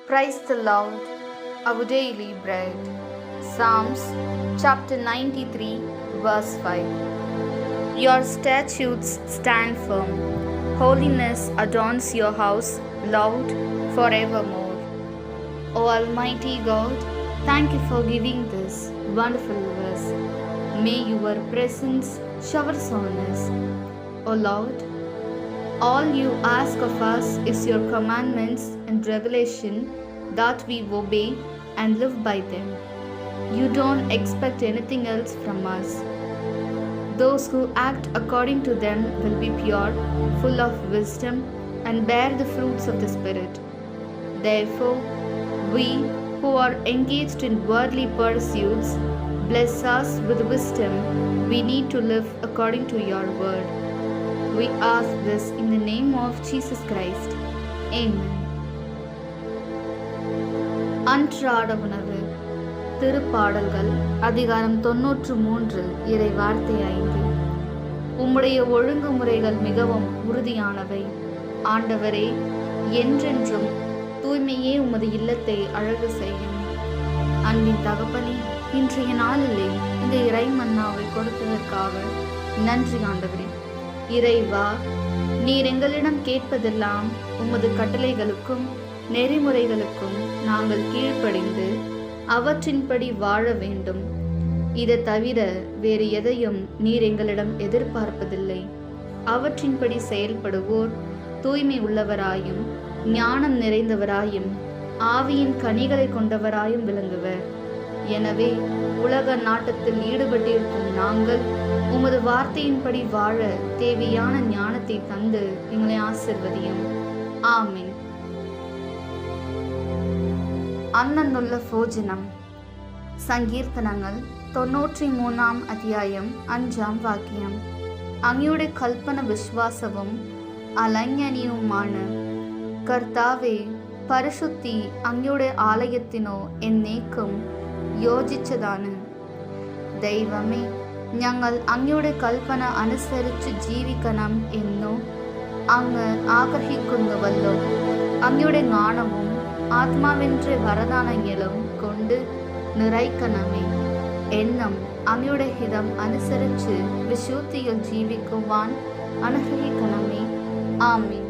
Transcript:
Praise the Lord, our daily bread. Psalms chapter 93, verse 5. Your statutes stand firm. Holiness adorns your house, Lord, forevermore. O Almighty God, thank you for giving this wonderful verse. May your presence showers on us. O Lord, all you ask of us is your commandments and revelation that we obey and live by them. You don't expect anything else from us. Those who act according to them will be pure, full of wisdom, and bear the fruits of the Spirit. Therefore, we who are engaged in worldly pursuits, bless us with wisdom we need to live according to your word. We ask this in the name of Jesus Christ. Amen. அன்றாட உணவு. திருப்பாடல்கள் அதிகாரம் 93 இறை வார்த்தை 5. உம்முடைய ஒழுங்குமுறைகள் மிகவும் உறுதியானவை. ஆண்டவரே, என்றென்றும் தூய்மையே உமது இல்லத்தை அழகு செய்யும். அன்பின் தகப்பனே, இன்றைய நாளிலே இந்த இறை மன்னாவை கொடுத்ததற்காக நன்றி ஆண்டவரே. இறைவா, நீர் எங்களிடம் கேட்பதெல்லாம் உமது கட்டளைகளுக்கும் நெறிமுறைகளுக்கும் நாங்கள் கீழ்ப்படிந்து அவற்றின்படி வாழ வேண்டும். இதை தவிர வேறு எதையும் நீர் எங்களிடம் எதிர்பார்ப்பதில்லை. அவற்றின்படி செயல்படுவோர் தூய்மை உள்ளவராயும் ஞானம் நிறைந்தவராயும் ஆவியின் கனிகளை கொண்டவராயும் விளங்குவர். எனவே உலக நாட்டத்தில் ஈடுபட்டிருக்கும் நாங்கள் உமது வார்த்தையின்படி வாழ தேவையான ஞானத்தை தந்து எங்களை ஆசிர்வதியும். ஆமென். അന്നുള്ള ഭോജനം. സങ്കീർത്തനങ്ങൾ 93 അധ്യായം 5 വാക്യം. അങ്ങയുടെ കൽപ്പന വിശ്വാസവും അലംഘനീയവുമാണ്. കർത്താവേ, പരിശുദ്ധി അങ്ങയുടെ ആലയത്തിനോ എന്നേക്കും യോജിച്ചതാണ്. ദൈവമേ, ഞങ്ങൾ അങ്ങയുടെ കൽപ്പന അനുസരിച്ച് ജീവിക്കണം എന്നു അങ്ങ് ആഗ്രഹിക്കുന്നുവല്ലോ. അങ്ങയുടെ ஞானமும் ആത്മാവെன்ற വരദാനങ്ങളും കൊണ്ട് നിറയ്ക്കണമേ. എന്നും അങ്ങയുടെ ഹിതം അനുസരിച്ച് വിശുദ്ധിയിൽ ജീവിക്കുവാൻ അനുഗ്രഹിക്കണമേ. ആമേൻ.